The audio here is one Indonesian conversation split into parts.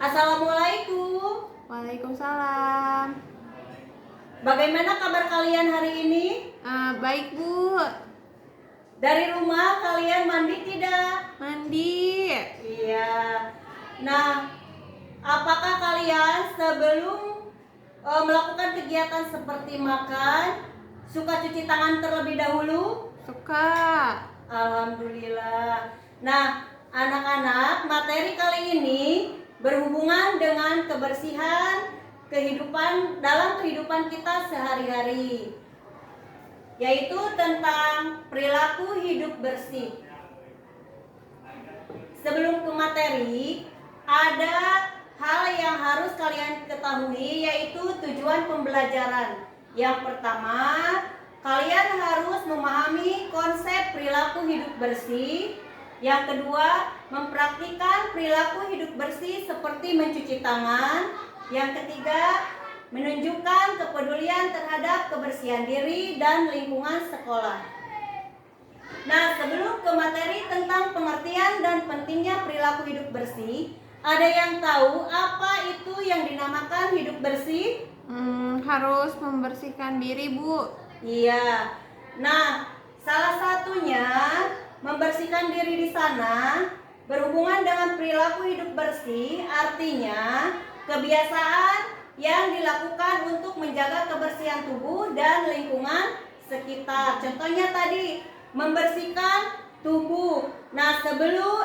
Assalamualaikum. Waalaikumsalam. Bagaimana kabar kalian hari ini? Baik Bu. Dari rumah kalian mandi tidak? Mandi. Iya. Nah, apakah kalian sebelum melakukan kegiatan seperti makan, suka cuci tangan terlebih dahulu? Suka. Alhamdulillah. Nah, anak-anak, materi kali ini berhubungan dengan kebersihan dalam kehidupan kita sehari-hari, yaitu tentang perilaku hidup bersih. Sebelum ke materi, ada hal yang harus kalian ketahui, yaitu tujuan pembelajaran. Yang pertama, kalian harus memahami konsep perilaku hidup bersih. Yang kedua, mempraktikkan perilaku hidup bersih seperti mencuci tangan. Yang ketiga, menunjukkan kepedulian terhadap kebersihan diri dan lingkungan sekolah. Nah, sebelum ke materi tentang pengertian dan pentingnya perilaku hidup bersih, ada yang tahu apa itu yang dinamakan hidup bersih? Harus membersihkan diri Bu. Iya. Nah, salah satunya membersihkan diri di sana berhubungan dengan perilaku hidup bersih, artinya kebiasaan yang dilakukan untuk menjaga kebersihan tubuh dan lingkungan sekitar. Contohnya tadi, membersihkan tubuh. Nah, sebelum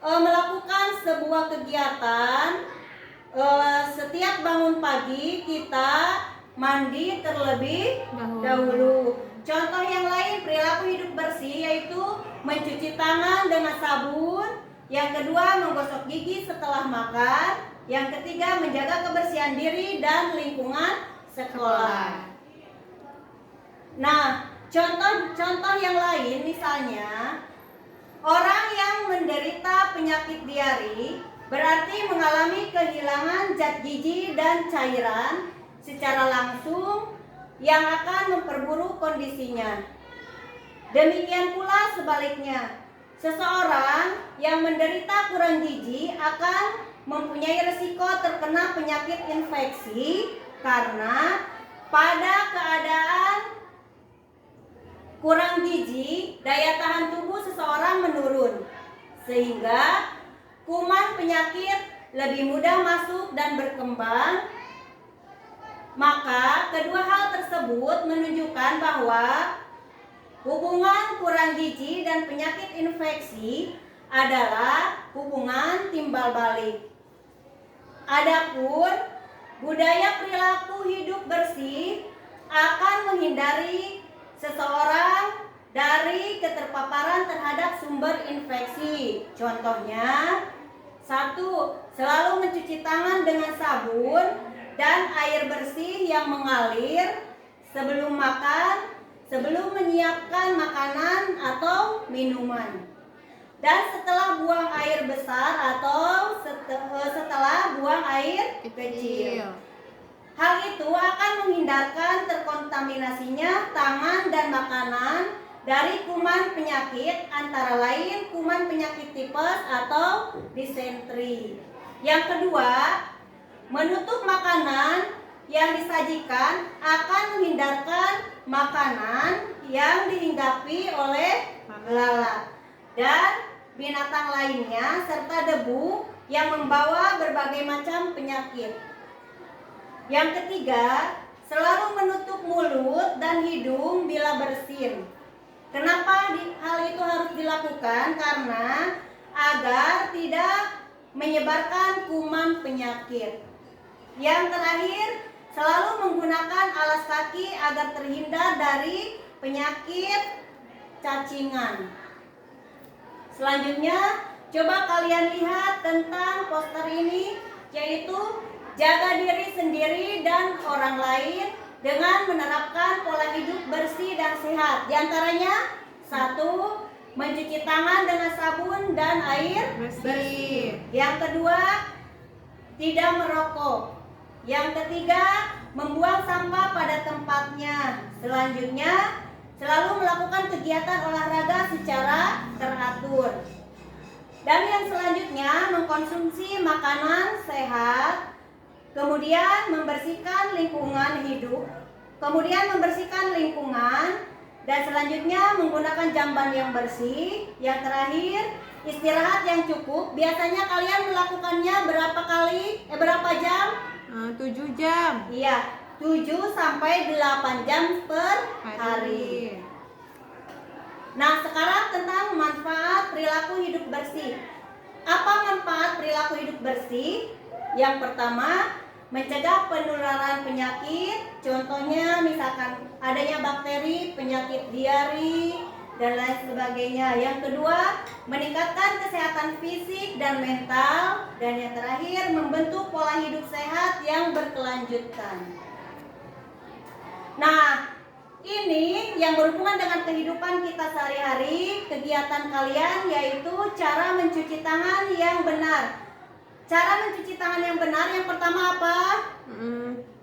melakukan sebuah kegiatan, setiap bangun pagi kita mandi terlebih dahulu. Contoh yang lain perilaku hidup bersih yaitu mencuci tangan dengan sabun. Yang kedua, menggosok gigi setelah makan. Yang ketiga, menjaga kebersihan diri dan lingkungan sekolah. Nah, contoh yang lain misalnya, orang yang menderita penyakit diare berarti mengalami kehilangan zat gizi dan cairan secara langsung yang akan memperburuk kondisinya. Demikian pula sebaliknya, seseorang yang menderita kurang gizi akan mempunyai risiko terkena penyakit infeksi karena pada keadaan kurang gizi, daya tahan tubuh seseorang menurun, sehingga kuman penyakit lebih mudah masuk dan berkembang. Maka kedua hal tersebut menunjukkan bahwa hubungan kurang gizi dan penyakit infeksi adalah hubungan timbal balik. Adapun budaya perilaku hidup bersih akan menghindari seseorang dari keterpaparan terhadap sumber infeksi. Contohnya, 1. Selalu mencuci tangan dengan sabun dan air bersih yang mengalir sebelum makan, sebelum menyiapkan makanan atau minuman, dan setelah buang air besar atau setelah buang air kecil. Hal itu akan menghindarkan terkontaminasinya tangan dan makanan dari kuman penyakit, antara lain kuman penyakit tipes atau disentri. Yang kedua, menutup makanan yang disajikan akan menghindarkan makanan yang dihinggapi oleh lalat dan binatang lainnya serta debu yang membawa berbagai macam penyakit. Yang ketiga, selalu menutup mulut dan hidung bila bersin. Kenapa hal itu harus dilakukan? Karena agar tidak menyebarkan kuman penyakit. Yang terakhir, selalu menggunakan alas kaki agar terhindar dari penyakit cacingan. Selanjutnya, coba kalian lihat tentang poster ini, yaitu jaga diri sendiri dan orang lain dengan menerapkan pola hidup bersih dan sehat. Di antaranya, 1. Mencuci tangan dengan sabun dan air bersih. Yang kedua, tidak merokok. Yang ketiga, membuang sampah pada tempatnya. Selanjutnya, selalu melakukan kegiatan olahraga secara teratur. Dan yang selanjutnya, mengkonsumsi makanan sehat, kemudian membersihkan lingkungan hidup, kemudian membersihkan lingkungan, dan selanjutnya menggunakan jamban yang bersih. Yang terakhir, istirahat yang cukup. Biasanya kalian melakukannya berapa jam? 7 jam. Iya, 7 sampai 8 jam per hari. Nah, sekarang tentang manfaat perilaku hidup bersih. Apa manfaat perilaku hidup bersih? Yang pertama, mencegah penularan penyakit. Contohnya misalkan adanya bakteri, penyakit diare, dan lain sebagainya. Yang kedua, meningkatkan kesehatan fisik dan mental. Dan yang terakhir, membentuk pola hidup sehat yang berkelanjutan. Nah, ini yang berhubungan dengan kehidupan kita sehari-hari, kegiatan kalian, yaitu cara mencuci tangan yang benar. Cara mencuci tangan yang benar yang pertama apa?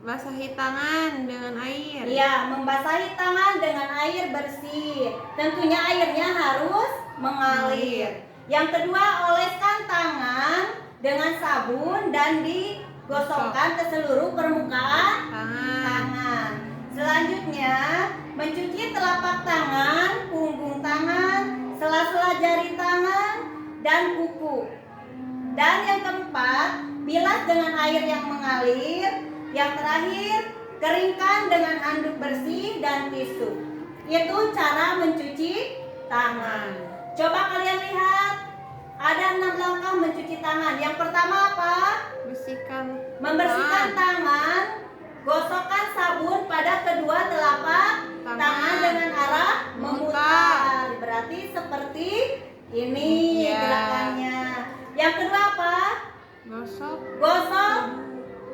Basahi tangan dengan air. Iya, membasahi tangan dengan air bersih. Tentunya airnya harus mengalir. Yang kedua, oleskan tangan dengan sabun dan digosokkan ke seluruh permukaan tangan. Selanjutnya, mencuci telapak tangan, punggung tangan, sela-sela jari tangan, dan kuku. Dan yang keempat, bilas dengan air yang mengalir. Yang terakhir, keringkan dengan handuk bersih dan tisu. Itu cara mencuci tangan. Coba kalian lihat, ada 6 langkah mencuci tangan. Yang pertama apa? Membersihkan tangan. Gosokkan sabun pada kedua telapak tangan dengan arah memutar. Berarti seperti ini gerakannya. Yang kedua apa? Gosok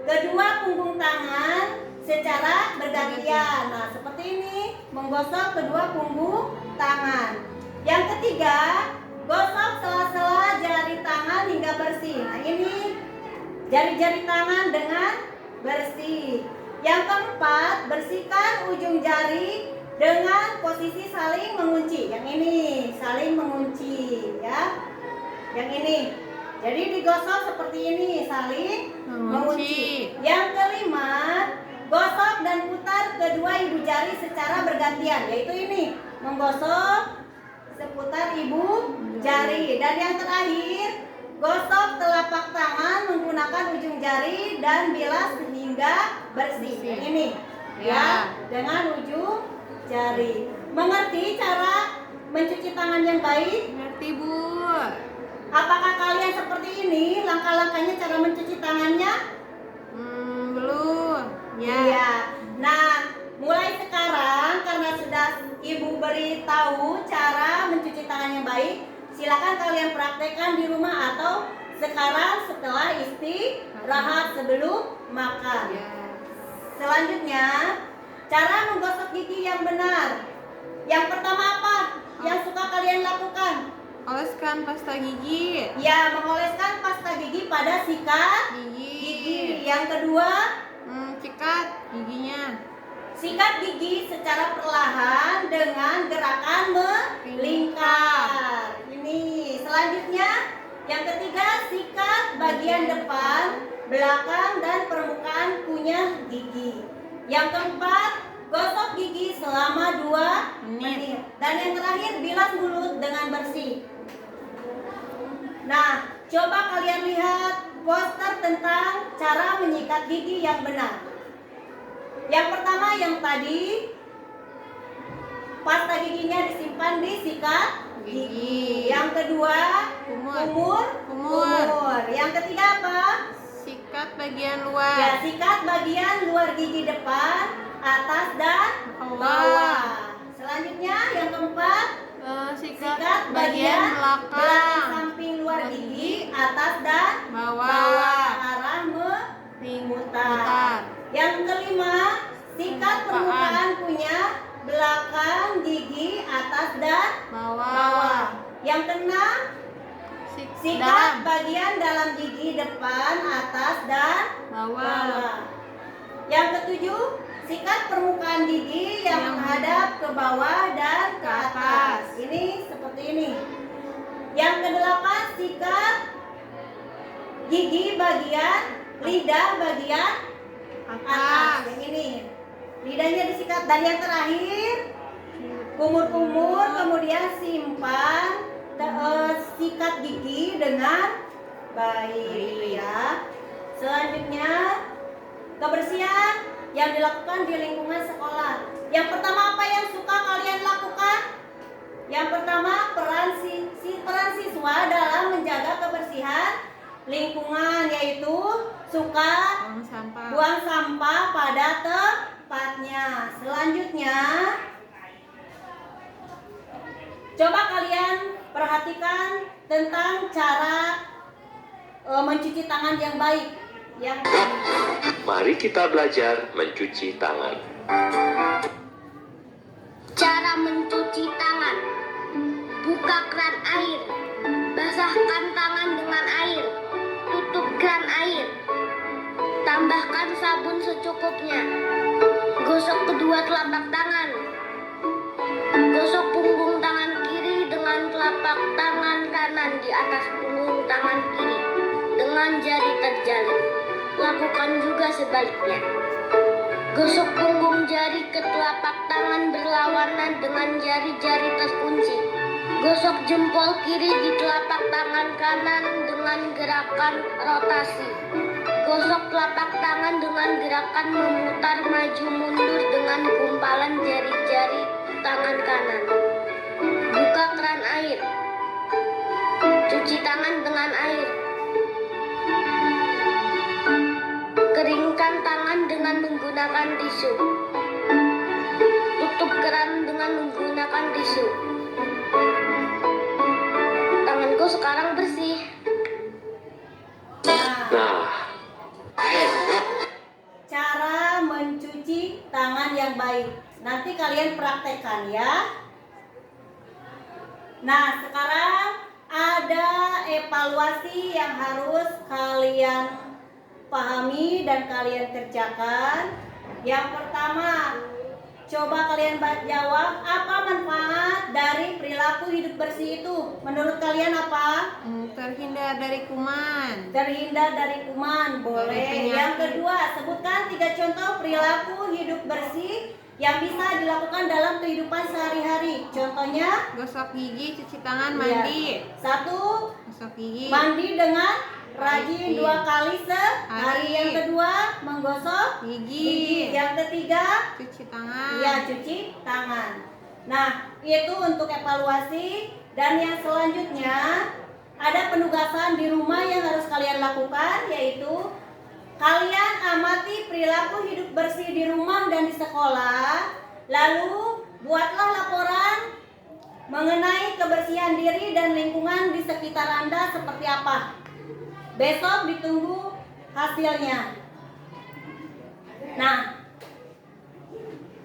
kedua punggung tangan secara bergantian. Nah, seperti ini, menggosok kedua punggung tangan. Yang ketiga, gosok sela-sela jari tangan hingga bersih. Nah, ini jari-jari tangan dengan bersih. Yang keempat, bersihkan ujung jari dengan posisi saling mengunci. Yang ini saling mengunci, ya. Yang ini. Jadi digosok seperti ini, saling mengunci. Yang kelima, gosok dan putar kedua ibu jari secara bergantian, yaitu ini, menggosok seputar ibu jari. Dan yang terakhir, gosok telapak tangan menggunakan ujung jari dan bilas hingga bersih. Yang ini, ya, dengan ujung jari. Mengerti cara mencuci tangan yang baik? Ngerti, Bu. Apakah kalian seperti ini langkah-langkahnya cara mencuci tangannya? Belum. Iya. Nah, mulai sekarang karena sudah Ibu beritahu cara mencuci tangan yang baik, silakan kalian praktekkan di rumah atau sekarang setelah istirahat sebelum makan. Selanjutnya, cara menggosok gigi yang benar. Yang pertama apa? Yang suka kalian lakukan? Oleskan pasta gigi. Ya, mengoleskan pasta gigi pada sikat gigi. Yang kedua, sikat giginya. sikat gigi secara perlahan dengan gerakan melingkar. Ini. Selanjutnya, yang ketiga, sikat bagian depan, belakang, dan permukaan kunyah gigi. Yang keempat, gosok gigi selama 2 menit. Dan yang terakhir, bilas mulut dengan bersih. Nah, coba kalian lihat poster tentang cara menyikat gigi yang benar. Yang pertama yang tadi, pasta giginya disimpan di sikat gigi. Yang kedua, kumur. Yang ketiga apa? Sikat bagian luar. Ya, sikat bagian luar gigi depan, atas, dan bawah. Selanjutnya yang keempat, sikat bagian belakang samping luar gigi, atas dan bawah, arah memutar. Yang kelima, sikat permukaan kunyah belakang gigi, atas dan bawah. Yang keenam, sikat bagian dalam gigi depan, atas dan bawah. Yang ketujuh, sikat permukaan gigi yang menghadap ke bawah dan ke atas. Ini seperti ini. Yang kedelapan, sikat gigi bagian lidah bagian atas. Atas. Yang ini lidahnya disikat, dan yang terakhir kumur-kumur, kemudian simpan, sikat gigi dengan baik ya. Selanjutnya kebersihan yang dilakukan di lingkungan sekolah. Yang pertama, apa yang suka kalian lakukan? Yang pertama, peran siswa dalam menjaga kebersihan lingkungan, yaitu suka buang sampah pada tempatnya. Selanjutnya, coba kalian perhatikan tentang cara mencuci tangan yang baik. Mari kita belajar mencuci tangan. Cara mencuci tangan. Buka keran air. Basahkan tangan dengan air. Tutup keran air. Tambahkan sabun secukupnya. Gosok kedua telapak tangan. Gosok punggung tangan kiri dengan telapak tangan kanan di atas punggung tangan kiri dengan jari terjalin. Lakukan juga sebaliknya. Gosok punggung jari ke telapak tangan berlawanan dengan jari-jari terkunci. Gosok jempol kiri di telapak tangan kanan dengan gerakan rotasi. Gosok telapak tangan dengan gerakan memutar maju mundur dengan gumpalan jari-jari tangan kanan. Buka keran air. Cuci tangan dengan air. Keringkan tangan dengan menggunakan tisu. Tutup keran dengan menggunakan tisu. Tanganku sekarang bersih. Nah, Cara mencuci tangan yang baik. Nanti kalian praktekkan ya. Nah, sekarang ada evaluasi yang harus kalian pahami dan kalian kerjakan. Yang pertama, coba kalian jawab, apa manfaat dari perilaku hidup bersih itu? Menurut kalian apa? Terhindar dari kuman. Terhindar dari kuman, boleh. Dari penyakit. Yang kedua, sebutkan 3 contoh perilaku hidup bersih yang bisa dilakukan dalam kehidupan sehari-hari. Contohnya, Gosok gigi, cuci tangan, ya, mandi. 1. Gosok gigi. Mandi dengan rajin 2 kali sehari. Hari. Yang kedua, menggosok Gigi. Yang ketiga, Cuci tangan. ya, cuci tangan. Nah, itu untuk evaluasi. Dan yang selanjutnya, ada penugasan di rumah yang harus kalian lakukan, yaitu kalian amati perilaku hidup bersih di rumah dan di sekolah. Lalu buatlah laporan mengenai kebersihan diri dan lingkungan di sekitar Anda seperti apa. Besok ditunggu hasilnya. Nah,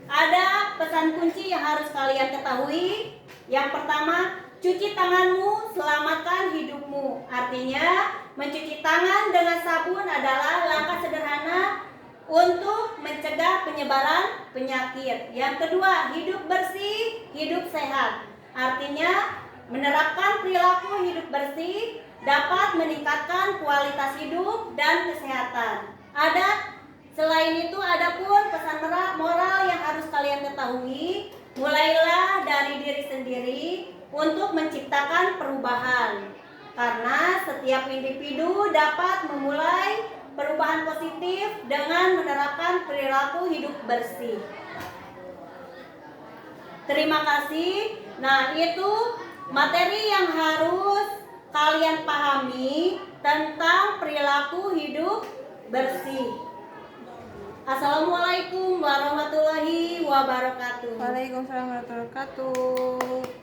ada pesan kunci yang harus kalian ketahui. Yang pertama, cuci tanganmu, selamatkan hidupmu. Artinya, mencuci tangan dengan sabun adalah langkah sederhana untuk mencegah penyebaran penyakit. Yang kedua, hidup bersih, hidup sehat. Artinya, menerapkan perilaku hidup bersih dapat meningkatkan kualitas hidup dan kesehatan. Selain itu ada pun pesan moral yang harus kalian ketahui. Mulailah dari diri sendiri untuk menciptakan perubahan. Karena setiap individu dapat memulai perubahan positif dengan menerapkan perilaku hidup bersih. Terima kasih. Nah, itu materi yang harus kalian pahami tentang perilaku hidup bersih. Assalamualaikum warahmatullahi wabarakatuh. Waalaikumsalam warahmatullahi wabarakatuh.